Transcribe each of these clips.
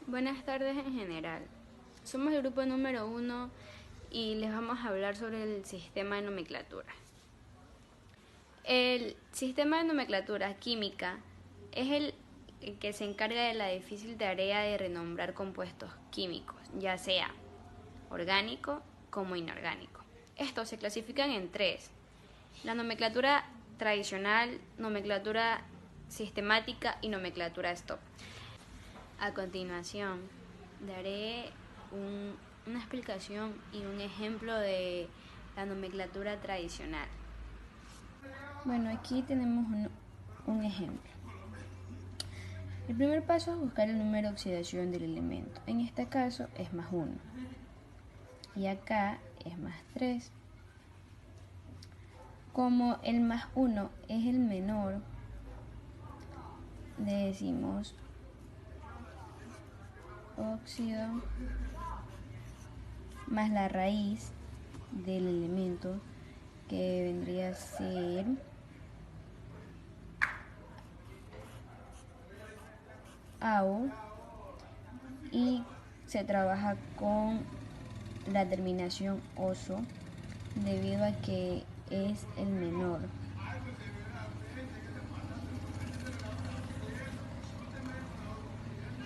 Buenas tardes en general. Somos el grupo número 1 y les vamos a hablar sobre el sistema de nomenclatura. El sistema de nomenclatura química es el que se encarga de la difícil tarea de renombrar compuestos químicos, ya sea orgánico como inorgánico. Estos se clasifican en tres: la nomenclatura tradicional, nomenclatura sistemática y nomenclatura stop. A continuación, daré una explicación y un ejemplo de la nomenclatura tradicional. Bueno, aquí tenemos un ejemplo. El primer paso es buscar el número de oxidación del elemento. En este caso es +1. Y acá es +3. Como el +1 es el menor, le decimos óxido más la raíz del elemento, que vendría a ser AO, y se trabaja con la terminación oso debido a que es el menor.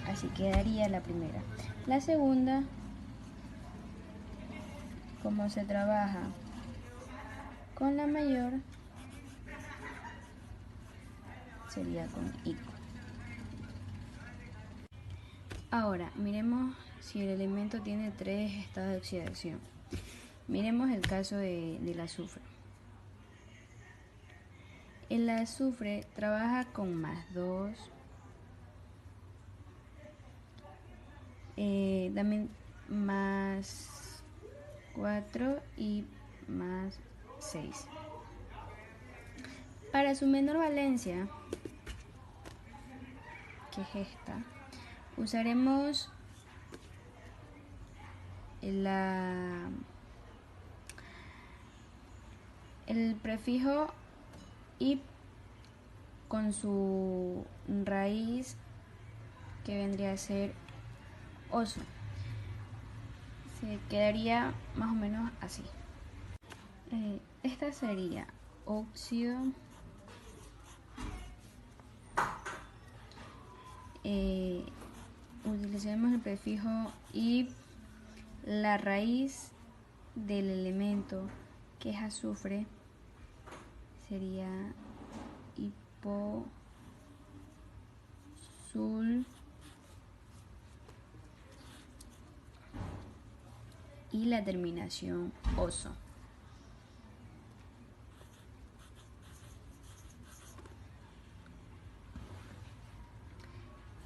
Así quedaría la primera. La segunda, como se trabaja con la mayor, sería con ICO. Ahora, miremos si el elemento tiene 3 estados de oxidación. Miremos el caso del azufre. El azufre trabaja con +2, también +4 y +6. Para su menor valencia, que es esta, usaremos el prefijo "ip" con su raíz, que vendría a ser oso. Se quedaría más o menos así. Esta sería óxido utilicemos el prefijo "ip", la raíz del elemento, que es azufre, sería hiposul, y la terminación oso.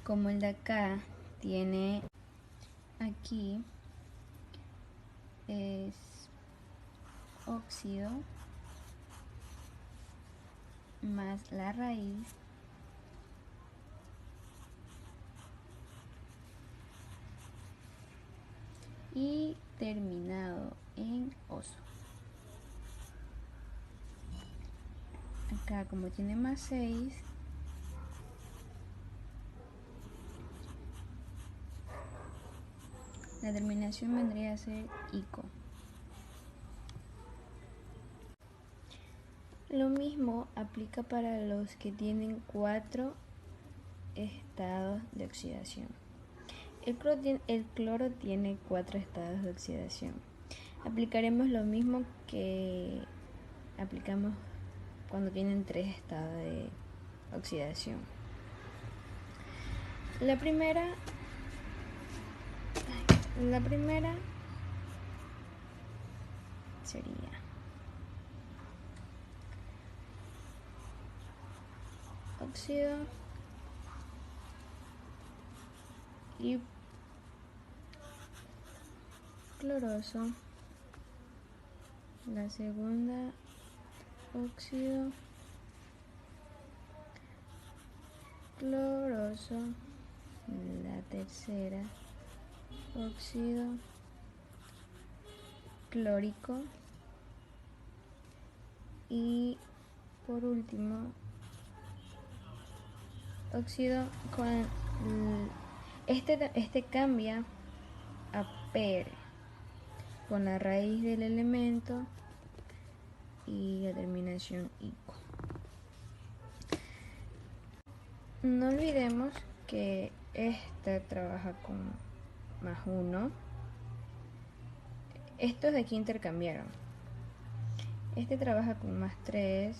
Como el de acá tiene, aquí es óxido más la raíz y terminado en oso. Acá, como tiene +6, la terminación vendría a ser ICO. Lo mismo aplica para los que tienen 4 estados de oxidación. El cloro tiene 4 estados de oxidación. Aplicaremos lo mismo que aplicamos cuando tienen 3 estados de oxidación. La primera sería óxido y cloroso. La segunda, óxido cloroso. La tercera, óxido clórico. Y por último, óxido con Este cambia a per con la raíz del elemento y la terminación ico. No olvidemos que esta trabaja con más 1. Estos de aquí intercambiaron. Este trabaja con más 3.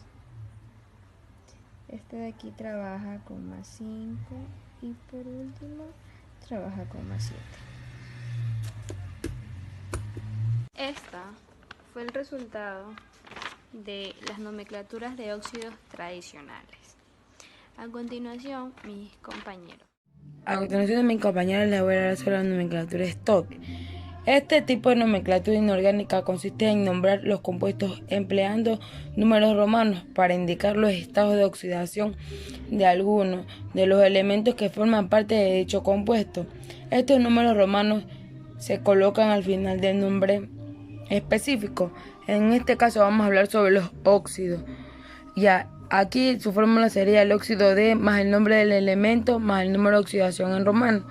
Este de aquí trabaja con más 5. Y por último, trabaja con más 7. Esta fue el resultado de las nomenclaturas de óxidos tradicionales. A continuación, mis compañeros les voy a hablar sobre la nomenclatura stock. Este tipo de nomenclatura inorgánica consiste en nombrar los compuestos empleando números romanos para indicar los estados de oxidación de algunos de los elementos que forman parte de dicho compuesto. Estos números romanos se colocan al final del nombre específico. En este caso vamos a hablar sobre los óxidos. Aquí su fórmula sería el óxido D más el nombre del elemento más el número de oxidación en romano.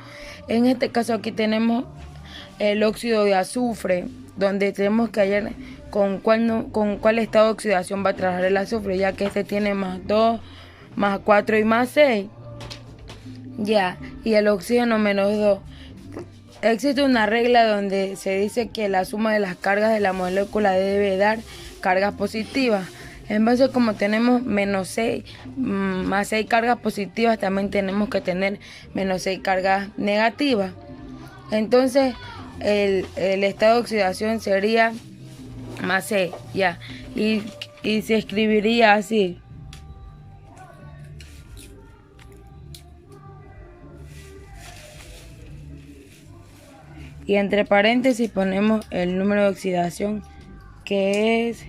En este caso aquí tenemos el óxido de azufre, donde tenemos que hallar con cuál estado de oxidación va a trabajar el azufre, ya que este tiene más 2, más 4 y más 6. Y el oxígeno menos 2. Existe una regla donde se dice que la suma de las cargas de la molécula debe dar cargas positivas. Entonces, como tenemos menos 6 más 6 cargas positivas, también tenemos que tener menos 6 cargas negativas. Entonces, el estado de oxidación sería más 6, y se escribiría así. Y entre paréntesis ponemos el número de oxidación, que es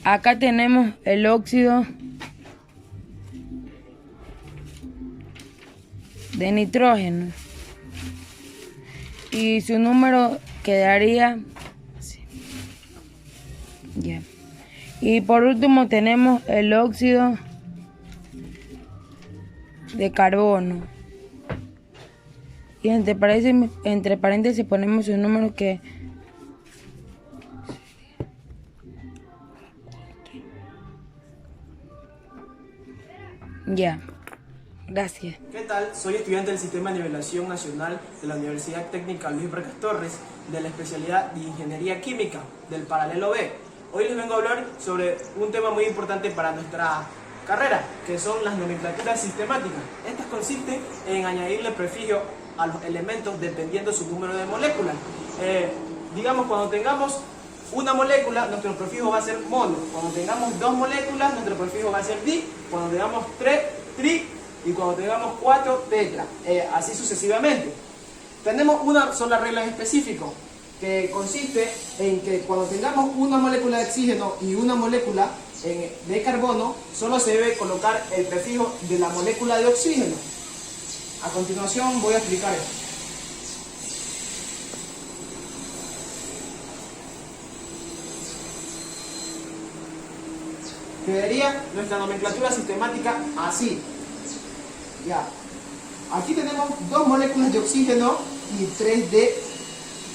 acá tenemos el óxido de nitrógeno y su número quedaría y por último tenemos el óxido de carbono y entre paréntesis ponemos su número que gracias. ¿Qué tal? Soy estudiante del Sistema de Nivelación Nacional de la Universidad Técnica Luis Vargas Torres, de la especialidad de Ingeniería Química, del paralelo B. Hoy les vengo a hablar sobre un tema muy importante para nuestra carrera, que son las nomenclaturas sistemáticas. Estas consisten en añadirle prefijo a los elementos dependiendo su número de moléculas. Digamos, cuando tengamos una molécula, nuestro prefijo va a ser mono. Cuando tengamos 2 moléculas, nuestro prefijo va a ser di. Cuando tengamos 3, tri. Y cuando tengamos 4, tetra. Así sucesivamente. Tenemos una sola regla en específico, que consiste en que cuando tengamos una molécula de oxígeno y una molécula de carbono, solo se debe colocar el prefijo de la molécula de oxígeno. A continuación voy a explicar esto. Quedaría nuestra nomenclatura sistemática así. Aquí tenemos 2 moléculas de oxígeno y 3 de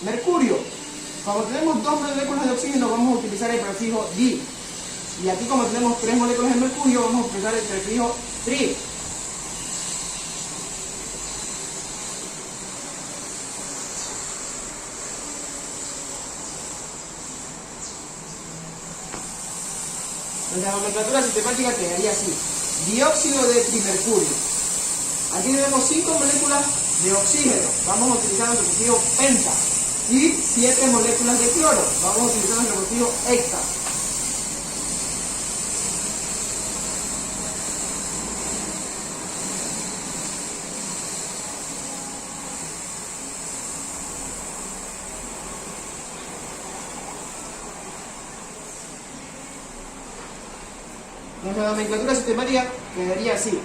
mercurio. Como tenemos 2 moléculas de oxígeno, vamos a utilizar el prefijo di. Y aquí, como tenemos 3 moléculas de mercurio, vamos a utilizar el prefijo tri. Nuestra nomenclatura sistemática quedaría así: dióxido de trimercurio. Aquí tenemos 5 moléculas de oxígeno, vamos a utilizar nuestro prefijo penta. Y 7 moléculas de cloro, vamos a utilizar nuestro prefijo hecta. Nuestra nomenclatura sistemática quedaría así.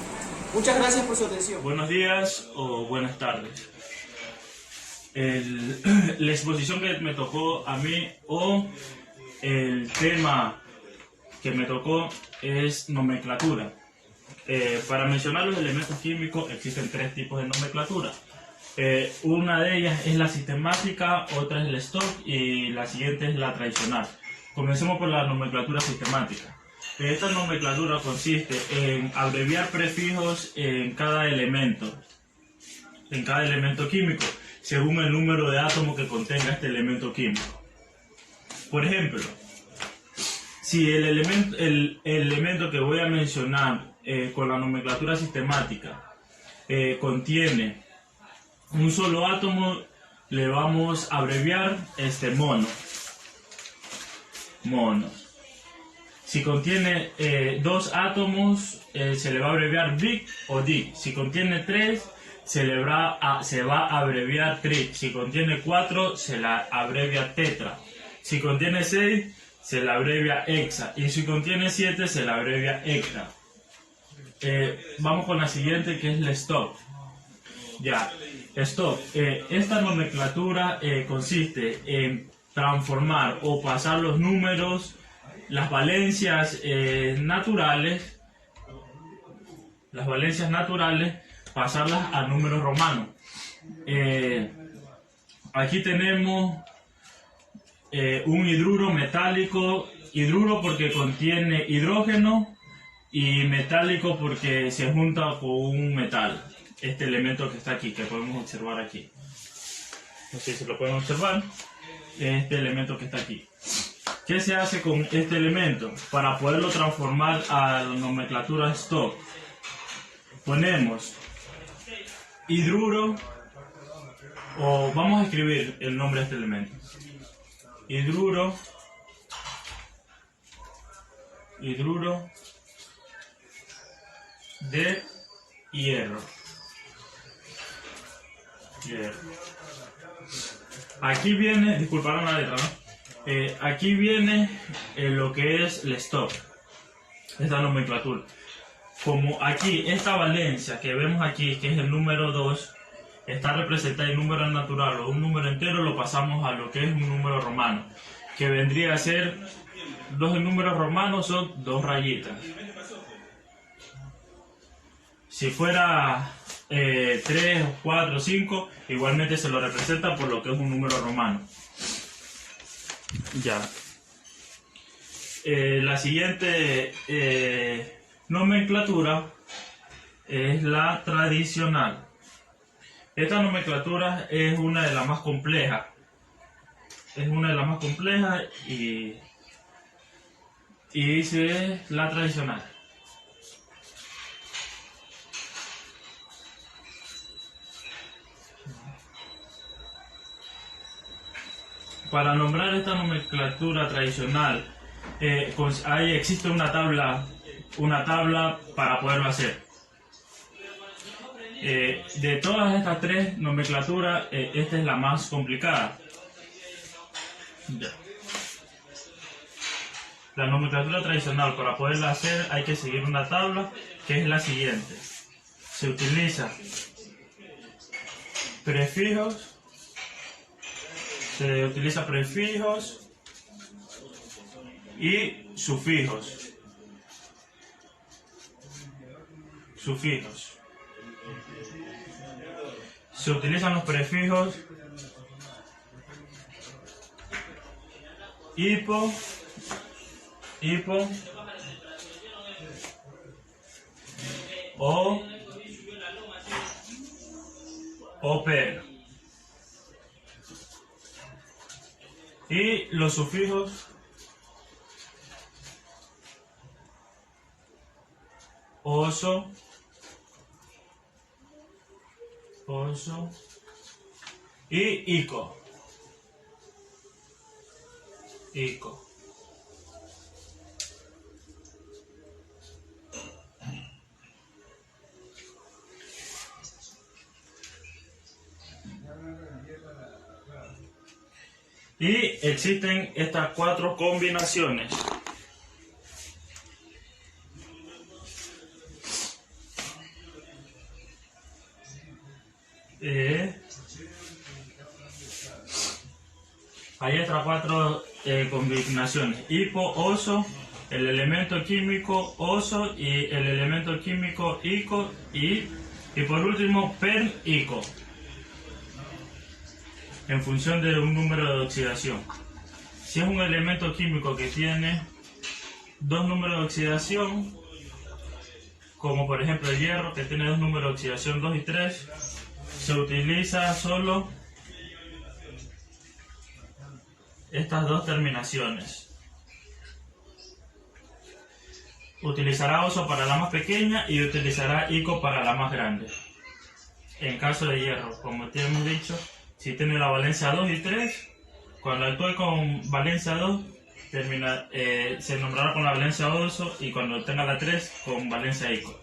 Muchas gracias por su atención. Buenos días o buenas tardes. La exposición que me tocó a mí o el tema que me tocó es nomenclatura. Para mencionar los elementos químicos existen tres tipos de nomenclatura. Una de ellas es la sistemática, otra es el stock y la siguiente es la tradicional. Comencemos por la nomenclatura sistemática. Esta nomenclatura consiste en abreviar prefijos en cada elemento químico, según el número de átomos que contenga este elemento químico. Por ejemplo, si el elemento que voy a mencionar con la nomenclatura sistemática contiene un solo átomo, le vamos a abreviar mono. Si contiene dos átomos, se le va a abreviar big o dig. Si contiene tres, se va a abreviar tri. Si contiene 4, se la abrevia tetra. Si contiene 6, se la abrevia hexa. Y si contiene 7, se la abrevia hecta. Vamos con la siguiente, que es la stock. Stock. Esta nomenclatura consiste en transformar o pasar los números, las valencias naturales, pasarlas a números romanos. Aquí tenemos un hidruro metálico, hidruro porque contiene hidrógeno y metálico porque se junta con un metal. Este elemento que está aquí, que podemos observar aquí. No sé si lo pueden observar. Este elemento que está aquí. ¿Qué se hace con este elemento? Para poderlo transformar a la nomenclatura stock, ponemos hidruro, o vamos a escribir el nombre de este elemento. Hidruro de hierro. Aquí viene, disculparon la letra, ¿no? Aquí viene lo que es el stock, esta nomenclatura. Como aquí, esta valencia que vemos aquí, que es el número 2, está representada en número natural o un número entero, lo pasamos a lo que es un número romano, que vendría a ser, los números romanos son 2 rayitas. Si fuera 3, 4, 5, igualmente se lo representa por lo que es un número romano. La siguiente nomenclatura es la tradicional. Esta nomenclatura es una de las más complejas. Y dice la tradicional. Para nombrar esta nomenclatura tradicional, existe una tabla para poderlo hacer. De todas estas tres nomenclaturas, esta es la más complicada. La nomenclatura tradicional, para poderla hacer, hay que seguir una tabla que es la siguiente. Se utiliza prefijos. Y sufijos. Se utilizan los prefijos hipo, o per. Y los sufijos oso y ico. Y existen estas 4 combinaciones. Hay estas 4 combinaciones: hipo, oso, el elemento químico oso y el elemento químico ico y por último per-ico, en función de un número de oxidación. Si es un elemento químico que tiene dos números de oxidación, como por ejemplo el hierro, que tiene dos números de oxidación 2 y 3, se utiliza solo estas dos terminaciones. Utilizará oso para la más pequeña y utilizará ico para la más grande. En caso de hierro, como te hemos dicho, si tiene la valencia 2 y 3, cuando actúe con valencia 2, se nombrará con la valencia oso, y cuando tenga la 3, con valencia ico.